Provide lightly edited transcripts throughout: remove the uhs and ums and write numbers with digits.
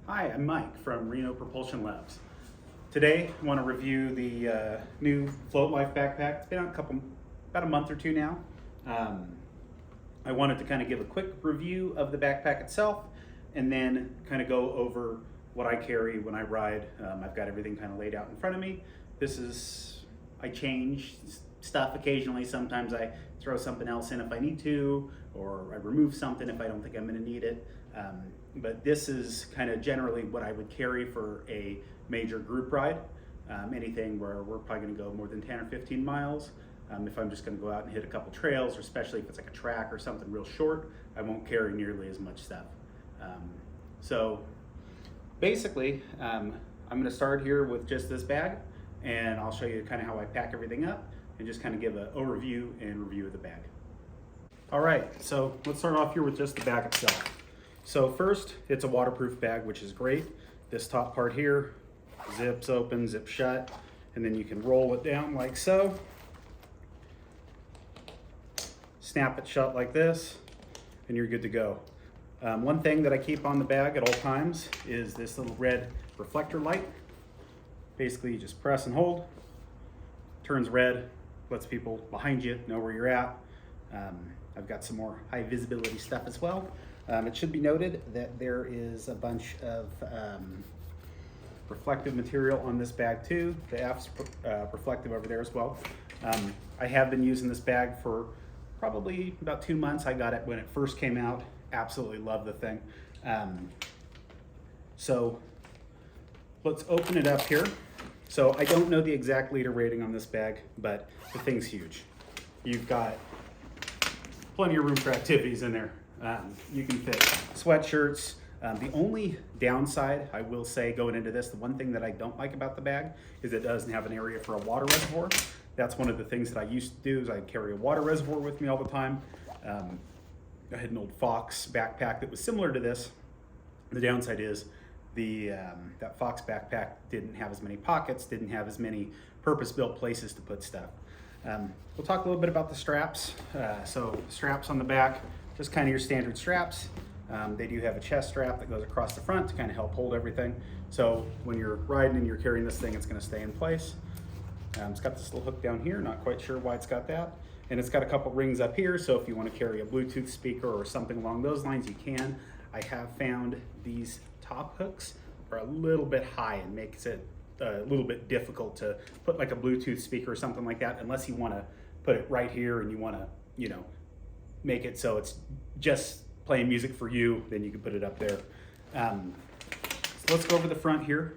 Hi, I'm Mike from Reno Propulsion Labs. Today I want to review the new Float Life backpack. It's been out about a month or two now. I wanted to kind of give a quick review of the backpack itself and then kind of go over what I carry when I ride. I've got everything kind of laid out in front of me. I change stuff occasionally. Sometimes I throw something else in if I need to, or I remove something if I don't think I'm going to need it. But this is kind of generally what I would carry for a major group ride. Anything where we're probably going to go more than 10 or 15 miles. If I'm just going to go out and hit a couple trails, or especially if it's like a track or something real short, I won't carry nearly as much stuff. So basically, I'm going to start here with just this bag, and I'll show you kind of how I pack everything up and just kind of give an overview and review of the bag. All right, so let's start off here with just the bag itself. So first, it's a waterproof bag, which is great. This top part here zips open, zips shut, and then you can roll it down like so. Snap it shut like this, and you're good to go. One thing that I keep on the bag at all times is this little red reflector light. Basically, you just press and hold, turns red, lets people behind you know where you're at. I've got some more high visibility stuff as well. It should be noted that there is a bunch of reflective material on this bag too. The F's reflective over there as well. I have been using this bag for probably about 2 months. I got it when it first came out. Absolutely love the thing. So let's open it up here. So I don't know the exact liter rating on this bag, but the thing's huge. You've got plenty of room for activities in there. You can fit sweatshirts. The only downside, I will say, going into this, the one thing that I don't like about the bag is it doesn't have an area for a water reservoir. That's one of the things that I used to do, is I'd carry a water reservoir with me all the time. I had an old Fox backpack that was similar to this. The downside is that Fox backpack didn't have as many pockets, didn't have as many purpose-built places to put stuff. We'll talk a little bit about the straps. So straps on the back, just kind of your standard straps. They do have a chest strap that goes across the front to kind of help hold everything. So when you're riding and you're carrying this thing, it's going to stay in place. It's got this little hook down here, not quite sure why it's got that. And it's got a couple rings up here, so if you want to carry a Bluetooth speaker or something along those lines, you can. I have found these top hooks are a little bit high and makes it a little bit difficult to put like a Bluetooth speaker or something like that, unless you want to put it right here and you want to, make it so it's just playing music for you, then you can put it up there. So let's go over the front here.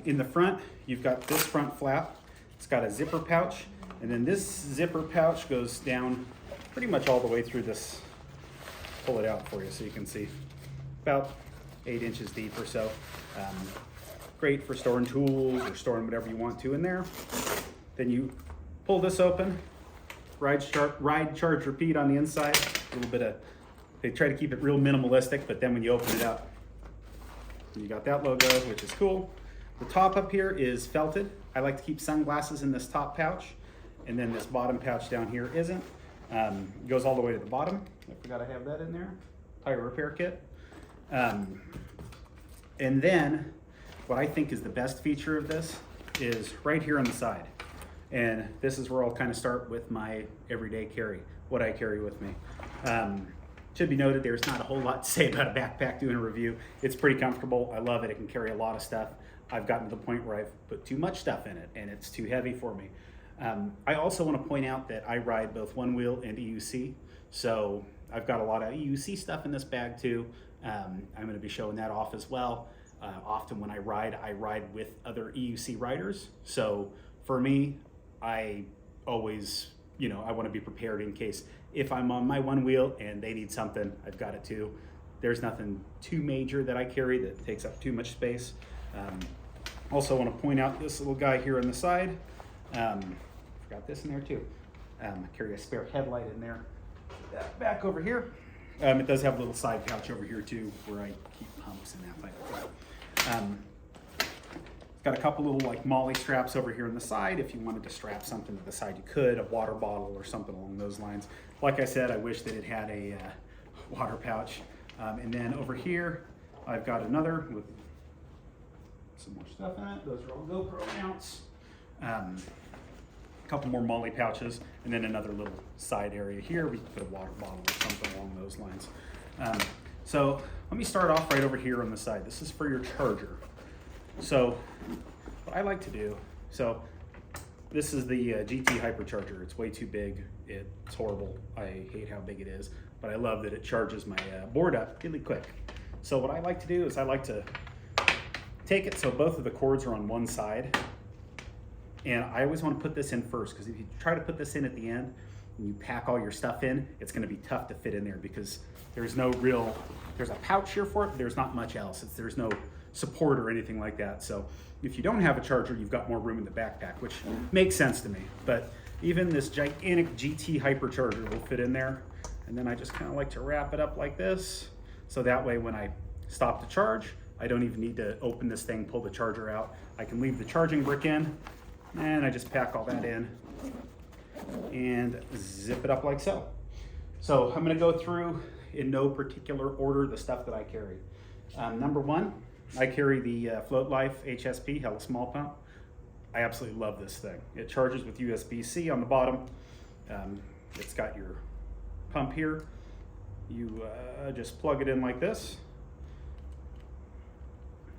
In the front, you've got this front flap. It's got a zipper pouch, and then this zipper pouch goes down pretty much all the way through this. Pull it out for you so you can see. About 8 inches deep or so. Great for storing tools or storing whatever you want to in there. Then you pull this open, ride, charge, repeat on the inside. A little bit of, they try to keep it real minimalistic, but then when you open it up, you got that logo, which is cool. The top up here is felted. I like to keep sunglasses in this top pouch, and then this bottom pouch down here isn't. It goes all the way to the bottom. I forgot I have that in there. Tire repair kit. And then what I think is the best feature of this is right here on the side. And this is where I'll kind of start with my everyday carry, what I carry with me. Should be noted, there's not a whole lot to say about a backpack doing a review. It's pretty comfortable. I love it. It can carry a lot of stuff. I've gotten to the point where I've put too much stuff in it and it's too heavy for me. I also want to point out that I ride both Onewheel and EDC. So I've got a lot of EDC stuff in this bag too. I'm going to be showing that off as well. Often when I ride with other EDC riders. So for me, I always, I want to be prepared in case if I'm on my Onewheel and they need something, I've got it too. There's nothing too major that I carry that takes up too much space. Also want to point out this little guy here on the side. Forgot this in there too. I carry a spare headlight in there. Put that back over here. It does have a little side pouch over here too, where I keep pumps and that like. It's got a couple little like molly straps over here on the side. If you wanted to strap something to the side, you could, a water bottle or something along those lines. Like I said, I wish that it had a water pouch. And then over here, I've got another with some more stuff in it. Those are all GoPro mounts. A couple more MOLLE pouches, and then another little side area here. We can put a water bottle or something along those lines. So let me start off right over here on the side. This is for your charger. So what I like to do, so this is the GT Hypercharger. It's way too big. It's horrible. I hate how big it is, but I love that it charges my board up really quick. So what I like to do is I like to take it so both of the cords are on one side. And I always want to put this in first, because if you try to put this in at the end and you pack all your stuff in, it's going to be tough to fit in there, because there's no real, there's a pouch here for it, but there's not much else. There's no support or anything like that. So if you don't have a charger, you've got more room in the backpack, which makes sense to me. But even this gigantic GT Hypercharger will fit in there. And then I just kind of like to wrap it up like this. So that way when I stop to charge, I don't even need to open this thing, pull the charger out. I can leave the charging brick in, and I just pack all that in and zip it up like so. So I'm gonna go through in no particular order the stuff that I carry. Number one, I carry the Float Life HSP Hella Small Pump. I absolutely love this thing. It charges with USB-C on the bottom. It's got your pump here. You just plug it in like this.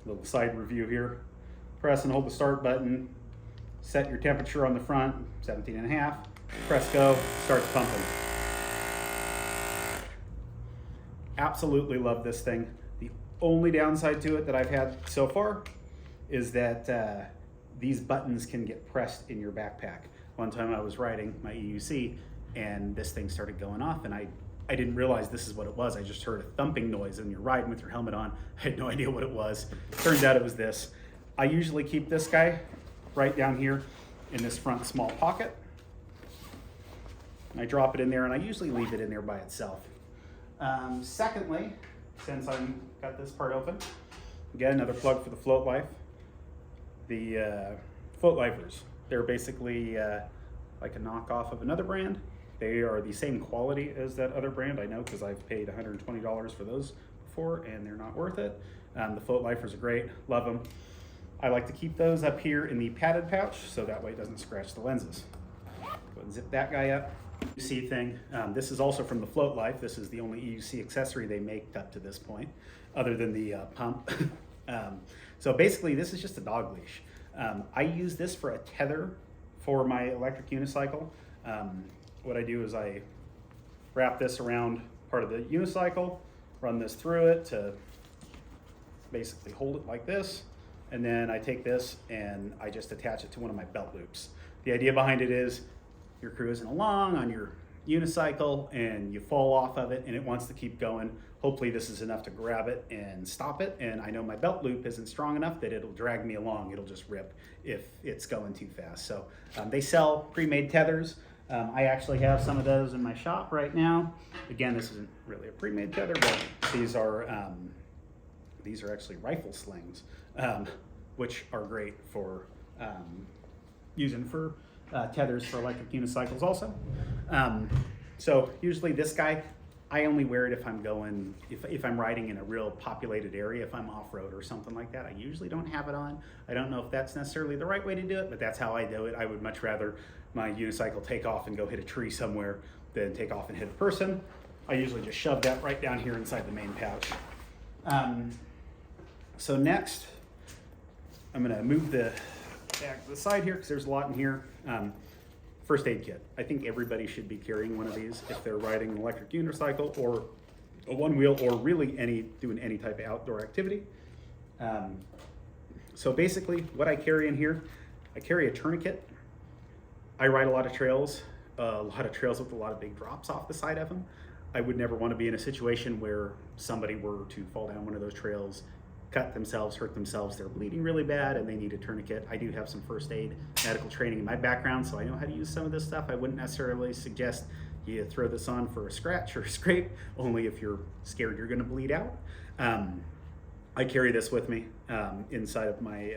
Little side review here. Press and hold the start button. Set your temperature on the front, 17.5. Press go, starts pumping. Absolutely love this thing. The only downside to it that I've had so far is that these buttons can get pressed in your backpack. One time I was riding my EUC and this thing started going off, and I didn't realize this is what it was. I just heard a thumping noise, and you're riding with your helmet on. I had no idea what it was. Turns out it was this. I usually keep this guy right down here in this front small pocket. I drop it in there, and I usually leave it in there by itself. Secondly, since I've got this part open, again, another plug for the Float Life. The Float Lifers, they're basically like a knockoff of another brand. They are the same quality as that other brand, I know, because I've paid $120 for those before, and they're not worth it. The Float Lifers are great, love them. I like to keep those up here in the padded pouch, so that way it doesn't scratch the lenses. Go ahead and zip that guy up. EUC thing, this is also from the Float Life. This is the only EUC accessory they make up to this point, other than the pump. So basically, this is just a dog leash. I use this for a tether for my electric unicycle. What I do is I wrap this around part of the unicycle, run this through it to basically hold it like this, and then I take this and I just attach it to one of my belt loops. The idea behind it is you're cruising along on your unicycle and you fall off of it and it wants to keep going. Hopefully this is enough to grab it and stop it, and I know my belt loop isn't strong enough that it'll drag me along. It'll just rip if it's going too fast. So they sell pre-made tethers. I actually have some of those in my shop right now. Again, this isn't really a pre-made tether, but these are actually rifle slings, which are great for using for tethers for electric unicycles also. So usually this guy, I only wear it if I'm going, if I'm riding in a real populated area, if I'm off-road or something like that. I usually don't have it on. I don't know if that's necessarily the right way to do it, but that's how I do it. I would much rather my unicycle take off and go hit a tree somewhere than take off and hit a person. I usually just shove that right down here inside the main pouch. So next, I'm gonna move the back to the side here because there's a lot in here. First aid kit. I think everybody should be carrying one of these if they're riding an electric unicycle or a one wheel, or really doing any type of outdoor activity. So basically what I carry in here, I carry a tourniquet. I ride a lot of trails with a lot of big drops off the side of them. I would never want to be in a situation where somebody were to fall down one of those trails, cut themselves, hurt themselves, they're bleeding really bad and they need a tourniquet. I do have some first aid medical training in my background, so I know how to use some of this stuff. I wouldn't necessarily suggest you throw this on for a scratch or a scrape, only if you're scared you're gonna bleed out. I carry this with me inside of my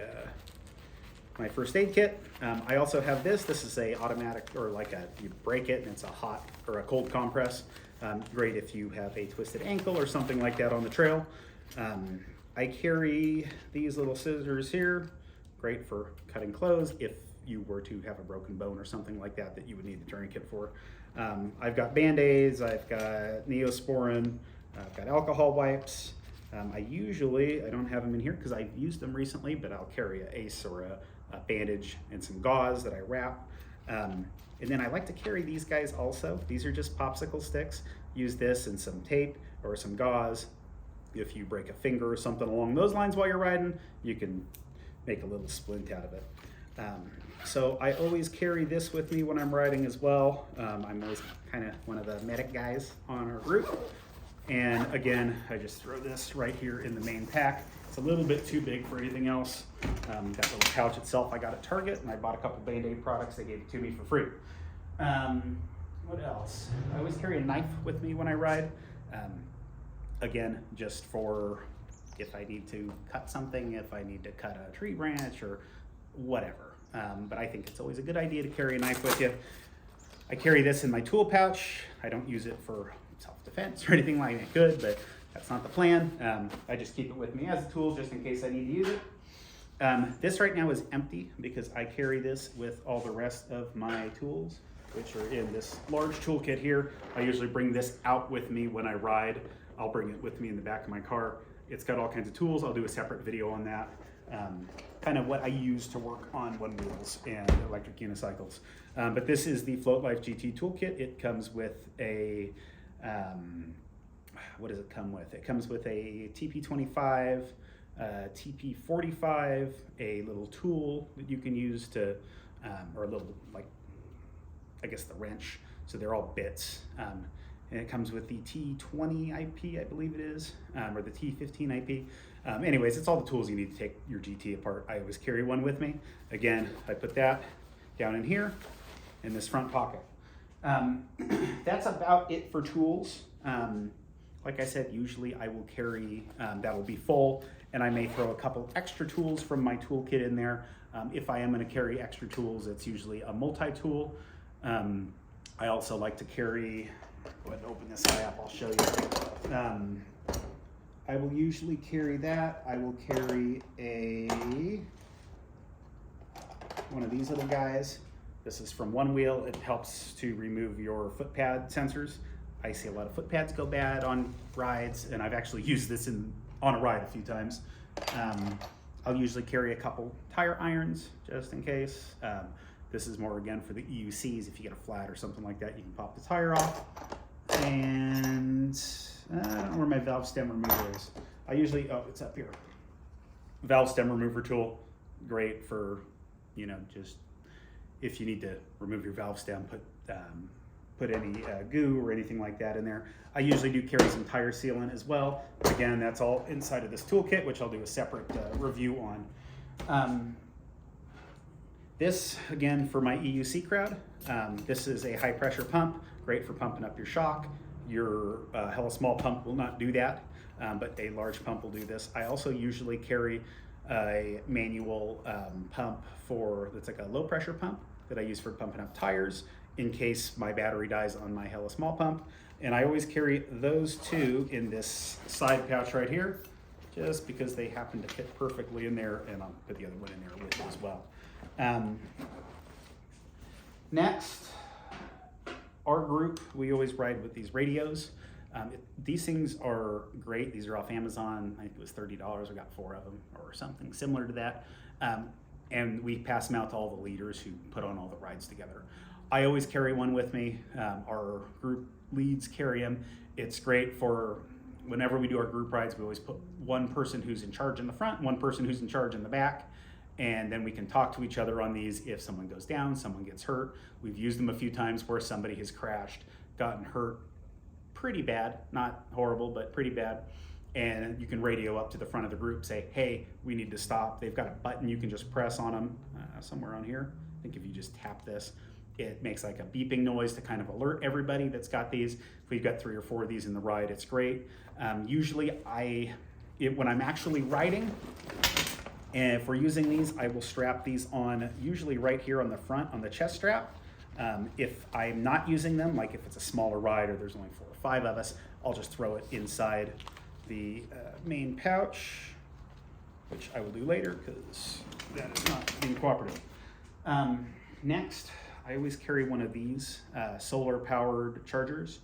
my first aid kit. I also have this. This is a automatic, or like you break it and it's a hot or a cold compress. Great if you have a twisted ankle or something like that on the trail. I carry these little scissors here, great for cutting clothes if you were to have a broken bone or something like that that you would need the tourniquet for. I've got Band-Aids, I've got Neosporin, I've got alcohol wipes. I don't have them in here because I've used them recently, but I'll carry an ace or a bandage and some gauze that I wrap. And then I like to carry these guys also. These are just popsicle sticks. Use this and some tape or some gauze. If you break a finger or something along those lines while you're riding, you can make a little splint out of it. So I always carry this with me when I'm riding as well. I'm always kind of one of the medic guys on our group. And again, I just throw this right here in the main pack. It's a little bit too big for anything else. That little pouch itself I got at Target, and I bought a couple Band-Aid products. They gave it to me for free. What else? I always carry a knife with me when I ride. Again, just for if I need to cut something, if I need to cut a tree branch or whatever. But I think it's always a good idea to carry a knife with you. I carry this in my tool pouch. I don't use it for self-defense or anything like that. Good, but that's not the plan. I just keep it with me as a tool just in case I need to use it. This right now is empty because I carry this with all the rest of my tools, which are in this large toolkit here. I usually bring this out with me when I ride. I'll bring it with me in the back of my car. It's got all kinds of tools. I'll do a separate video on that. Kind of what I use to work on Onewheels and electric unicycles. But this is the Float Life GT toolkit. It comes with a, what does it come with? It comes with a TP25, TP45, a little tool that you can use to, or a little, like, I guess the wrench. So they're all bits. And it comes with the T20 IP, I believe it is, or the T15 IP. Anyways, it's all the tools you need to take your GT apart. I always carry one with me. Again, I put that down in here in this front pocket. That's about it for tools. Like I said, usually I will carry, that'll be full, and I may throw a couple extra tools from my toolkit in there. If I am gonna carry extra tools, it's usually a multi-tool. I also like to carry, go ahead and open this guy up, I'll show you. I will usually carry that. I will carry one of these little guys. This is from Onewheel. It helps to remove your foot pad sensors. I see a lot of foot pads go bad on rides, and I've actually used this on a ride a few times. I'll usually carry a couple tire irons just in case. This is more again for the EUCs. If you get a flat or something like that, you can pop the tire off. And I don't know where my valve stem remover is. I usually, oh, it's up here. Valve stem remover tool, great for, just if you need to remove your valve stem, put any goo or anything like that in there. I usually do carry some tire sealant as well. Again, that's all inside of this toolkit, which I'll do a separate review on. This, again, for my EUC crowd, this is a high pressure pump, great for pumping up your shock. Your hella small pump will not do that, but a large pump will do this. I also usually carry a manual pump that's like a low pressure pump that I use for pumping up tires in case my battery dies on my hella small pump. And I always carry those two in this side pouch right here, just because they happen to fit perfectly in there, and I'll put the other one in there with it as well. Next, our group, we always ride with these radios. These things are great. These are off Amazon. I think it was $30. We got 4 of them or something similar to that. And we pass them out to all the leaders who put on all the rides together. I always carry one with me. Our group leads carry them. It's great for whenever we do our group rides. We always put one person who's in charge in the front, one person who's in charge in the back, and then we can talk to each other on these if someone goes down, someone gets hurt. We've used them a few times where somebody has crashed, gotten hurt pretty bad, not horrible, but pretty bad. And you can radio up to the front of the group, say, hey, we need to stop. They've got a button you can just press on them somewhere on here. I think if you just tap this, it makes like a beeping noise to kind of alert everybody that's got these. If we've got 3 or 4 of these in the ride, it's great. Usually when I'm actually riding, and if we're using these, I will strap these on usually right here on the front, on the chest strap. If I'm not using them, like if it's a smaller ride or there's only 4 or 5 of us, I'll just throw it inside the main pouch. which I will do later because that is not being cooperative. Next, I always carry one of these solar powered chargers.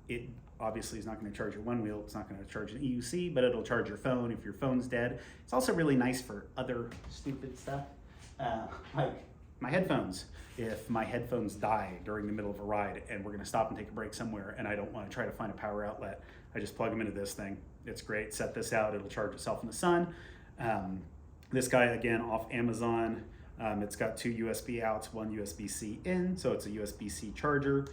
It obviously is not going to charge your Onewheel, it's not going to charge an EUC, but it'll charge your phone if your phone's dead. It's also really nice for other stupid stuff, like my headphones. If my headphones die during the middle of a ride and we're going to stop and take a break somewhere and I don't want to try to find a power outlet, I just plug them into this thing. It's great. Set this out, it'll charge itself in the sun. This guy, again, off Amazon. It's got 2 USB outs, 1 USB-C in, so it's a USB-C charger.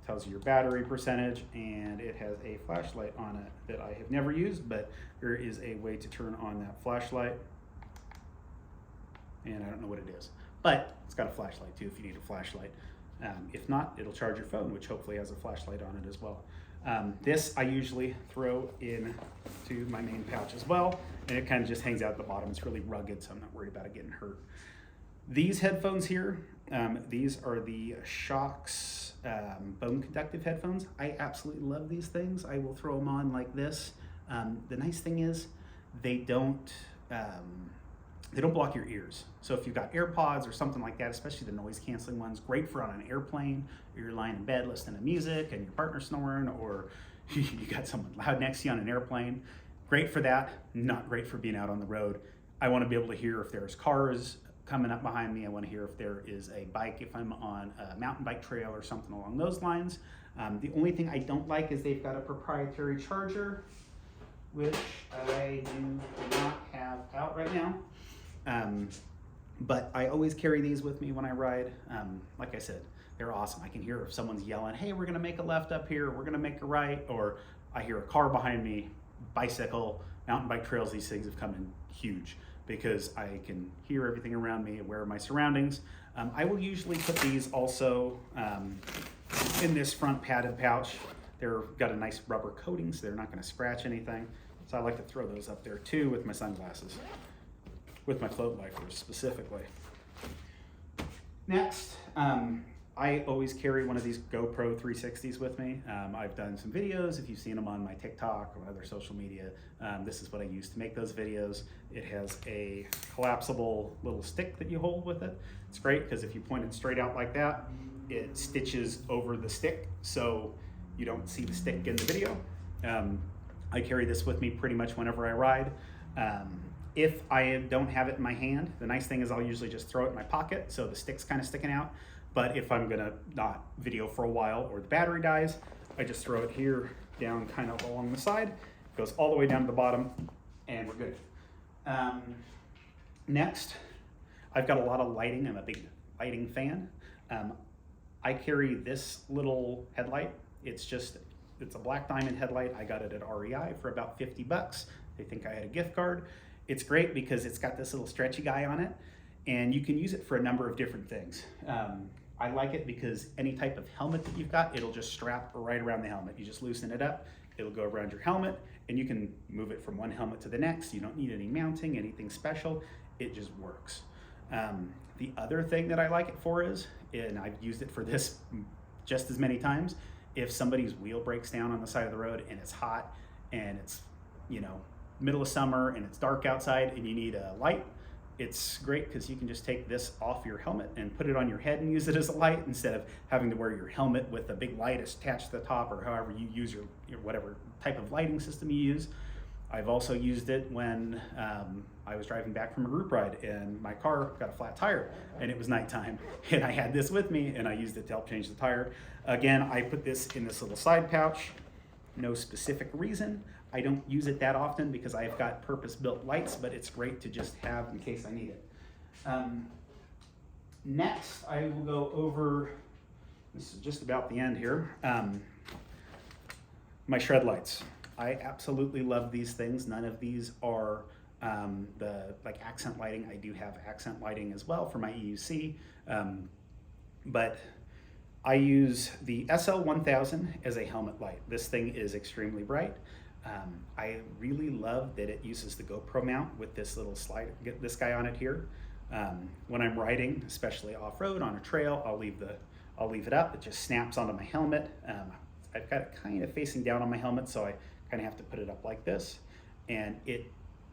Tells you your battery percentage, and it has a flashlight on it that I have never used, but there is a way to turn on that flashlight. And I don't know what it is, but it's got a flashlight too if you need a flashlight. If not, it'll charge your phone, which hopefully has a flashlight on it as well. This I usually throw into my main pouch as well, and it kind of just hangs out at the bottom. It's really rugged, so I'm not worried about it getting hurt. These headphones here, these are the Shox bone conductive headphones. I absolutely love these things. I will throw them on like this. The nice thing is they don't block your ears. So if you've got AirPods or something like that, especially the noise canceling ones, great for on an airplane, or you're lying in bed listening to music and your partner's snoring, or you got someone loud next to you on an airplane. Great for that, not great for being out on the road. I want to be able to hear if there's cars coming up behind me. I want to hear if there is a bike, if I'm on a mountain bike trail or something along those lines. The only thing I don't like is they've got a proprietary charger, which I do not have out right now. But I always carry these with me when I ride. Like I said, they're awesome. I can hear if someone's yelling, hey, we're gonna make a left up here, we're gonna make a right, or I hear a car behind me, bicycle, mountain bike trails, these things have come in huge because I can hear everything around me, aware of my surroundings. I will usually put these also in this front padded pouch. They're got a nice rubber coating, so they're not gonna scratch anything. So I like to throw those up there too with my sunglasses, with my float lifers specifically. Next, I always carry one of these GoPro 360s with me. I've done some videos, if you've seen them on my TikTok or other social media. This is what I use to make those videos. It has a collapsible little stick that you hold with it. It's great because if you point it straight out like that, it stitches over the stick so you don't see the stick in the video. I carry this with me pretty much whenever I ride. If I don't have it in my hand, the nice thing is I'll usually just throw it in my pocket so the stick's kind of sticking out. But if I'm gonna not video for a while or the battery dies, I just throw it here down kind of along the side. It goes all the way down to the bottom and we're good. Next, I've got a lot of lighting. I'm a big lighting fan. I carry this little headlight. It's a black diamond headlight. I got it at REI for about 50 bucks. They think I had a gift card. It's great because it's got this little stretchy guy on it and you can use it for a number of different things. I like it because any type of helmet that you've got, it'll just strap right around the helmet. You just loosen it up, it'll go around your helmet and you can move it from one helmet to the next. You don't need any mounting, anything special. It just works. The other thing that I like it for is, and I've used it for this just as many times, if somebody's wheel breaks down on the side of the road and it's hot and it's, middle of summer and it's dark outside and you need a light, it's great because you can just take this off your helmet and put it on your head and use it as a light instead of having to wear your helmet with a big light attached to the top or however you use your whatever type of lighting system you use. I've also used it when I was driving back from a group ride and my car got a flat tire and it was nighttime and I had this with me and I used it to help change the tire. Again, I put this in this little side pouch. No specific reason. I don't use it that often because I've got purpose-built lights, but it's great to just have in case I need it. Next, I will go over, this is just about the end here, my shred lights. I absolutely love these things. None of these are the accent lighting. I do have accent lighting as well for my EUC, but I use the SL1000 as a helmet light. This thing is extremely bright. I really love that it uses the GoPro mount with this little slide, get this guy on it here. When I'm riding, especially off-road on a trail, I'll leave it up. It just snaps onto my helmet. I've got it kind of facing down on my helmet, so I kind of have to put it up like this. And it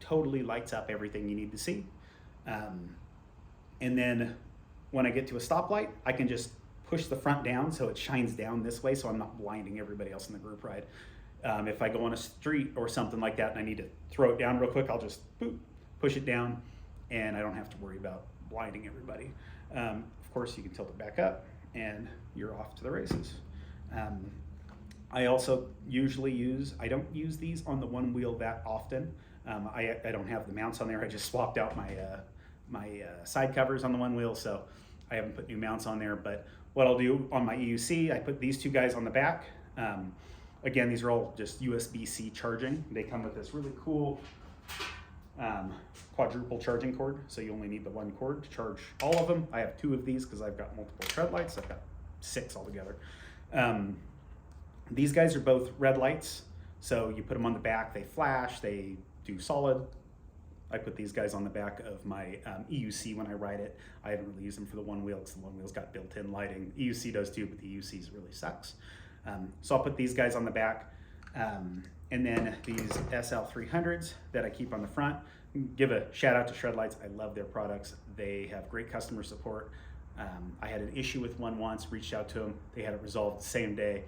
totally lights up everything you need to see. And then when I get to a stoplight, I can just push the front down so it shines down this way so I'm not blinding everybody else in the group ride. If I go on a street or something like that and I need to throw it down real quick, I'll just boop, push it down, and I don't have to worry about blinding everybody. Of course, you can tilt it back up and you're off to the races. I also usually I don't use these on the Onewheel that often. I don't have the mounts on there. I just swapped out my side covers on the Onewheel, so I haven't put new mounts on there. But what I'll do on my EUC, I put these two guys on the back. Again, these are all just USB-C charging. They come with this really cool quadruple charging cord, so you only need the one cord to charge all of them. I have 2 of these because I've got multiple tread lights. I've got 6 altogether. These guys are both red lights, so you put them on the back, they flash, they do solid. I put these guys on the back of my EUC when I ride it. I haven't really used them for the Onewheel because the Onewheel's got built-in lighting. EUC does too, but the EUC's really sucks. So I'll put these guys on the back, and then these SL300s that I keep on the front. Give a shout out to Shredlights. I love their products. They have great customer support. I had an issue with one once, reached out to them. They had it resolved the same day.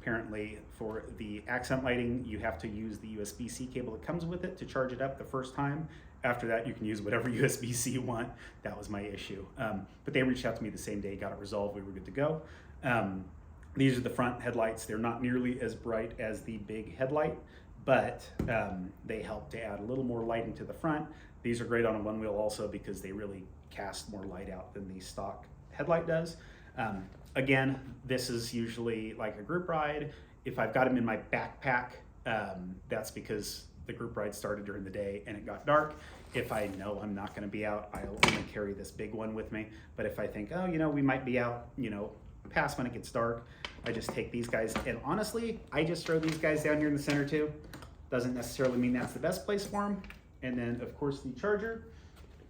Apparently for the accent lighting, you have to use the USB-C cable that comes with it to charge it up the first time. After that, you can use whatever USB-C you want. That was my issue. But they reached out to me the same day, got it resolved, we were good to go. These are the front headlights. They're not nearly as bright as the big headlight, but they help to add a little more lighting to the front. These are great on a Onewheel also because they really cast more light out than the stock headlight does. Again, this is usually like a group ride. If I've got them in my backpack, that's because the group ride started during the day and it got dark. If I know I'm not gonna be out, I'll only carry this big one with me. But if I think, oh, we might be out, past when it gets dark, I just take these guys. And honestly, I just throw these guys down here in the center too. Doesn't necessarily mean that's the best place for them. And then of course the charger.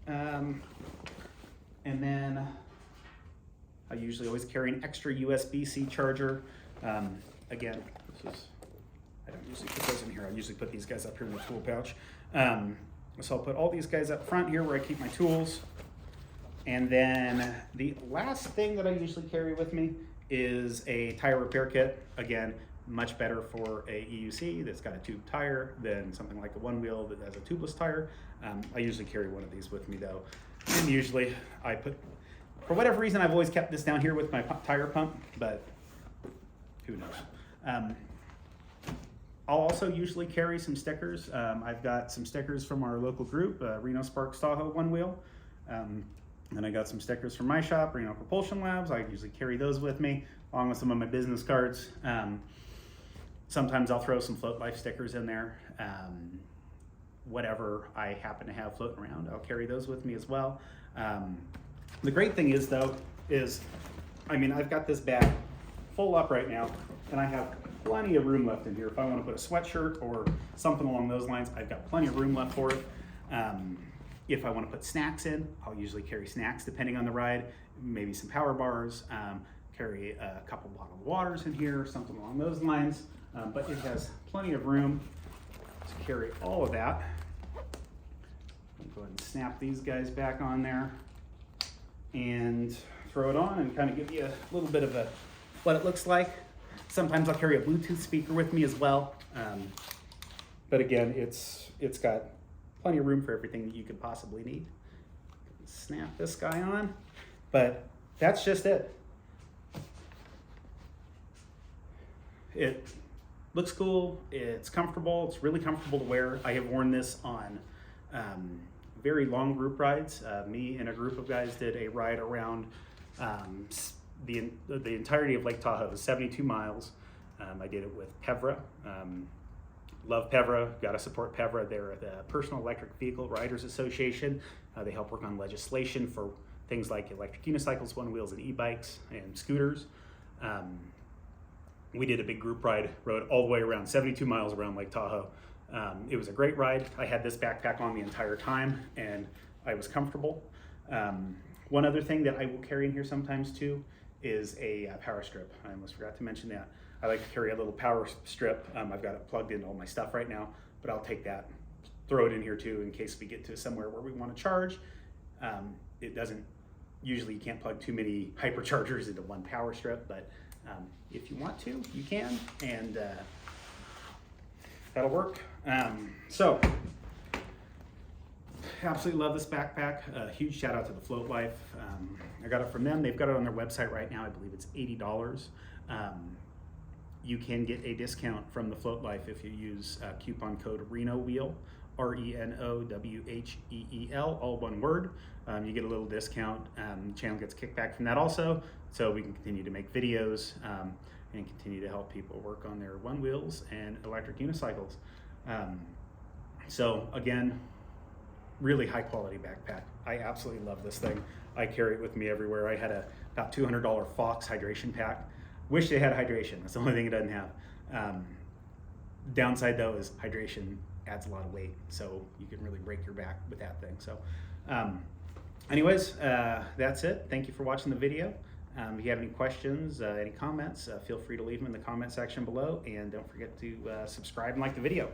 And then I usually always carry an extra USB-C charger. Again, I don't usually put those in here. I usually put these guys up here in the tool pouch. So I'll put all these guys up front here where I keep my tools. And then the last thing that I usually carry with me is a tire repair kit. Again, much better for a EUC that's got a tube tire than something like a Onewheel that has a tubeless tire. I usually carry one of these with me though. And usually I put, for whatever reason, I've always kept this down here with my tire pump, but who knows. I'll also usually carry some stickers. I've got some stickers from our local group, Reno Sparks Tahoe Onewheel. And I got some stickers from my shop, Reno Propulsion Labs. I usually carry those with me, along with some of my business cards. Sometimes I'll throw some Float Life stickers in there. Whatever I happen to have floating around, I'll carry those with me as well. The great thing is though, I've got this bag full up right now, and I have plenty of room left in here. If I want to put a sweatshirt or something along those lines, I've got plenty of room left for it. If I want to put snacks in, I'll usually carry snacks depending on the ride, maybe some power bars, carry a couple bottled waters in here, something along those lines. But it has plenty of room to carry all of that. I'll go ahead and snap these guys back on there and throw it on and kind of give you a little bit of what it looks like. Sometimes I'll carry a Bluetooth speaker with me as well. But again, it's got plenty of room for everything that you could possibly need. Snap this guy on, but that's just it. It looks cool, it's comfortable, it's really comfortable to wear. I have worn this on very long group rides. Me and a group of guys did a ride around the entirety of Lake Tahoe, 72 miles. I did it with Pevra. Love Pevra, gotta support Pevra. They're the Personal Electric Vehicle Riders Association. They help work on legislation for things like electric unicycles, Onewheels, and e-bikes and scooters. We did a big group ride, rode all the way around 72 miles around Lake Tahoe. It was a great ride. I had this backpack on the entire time and I was comfortable. One other thing that I will carry in here sometimes too is a power strip. I almost forgot to mention that. I like to carry a little power strip. I've got it plugged into all my stuff right now, but I'll take that, throw it in here too in case we get to somewhere where we want to charge. It doesn't, usually you can't plug too many hyperchargers into one power strip, but if you want to, you can, and that'll work. So, absolutely love this backpack. Huge shout out to the Float Life. I got it from them. They've got it on their website right now. I believe it's $80. You can get a discount from the Float Life if you use coupon code Onewheel, RENOWHEEL, all one word. You get a little discount. The channel gets kickback from that also, so we can continue to make videos and continue to help people work on their one wheels and electric unicycles. So again, really high quality backpack. I absolutely love this thing. I carry it with me everywhere. I had a about $200 Fox hydration pack. Wish they had hydration. That's the only thing it doesn't have. Downside though is hydration adds a lot of weight, so you can really break your back with that thing. So anyways, that's it. Thank you for watching the video. If you have any questions, any comments, feel free to leave them in the comment section below, and don't forget to subscribe and like the video.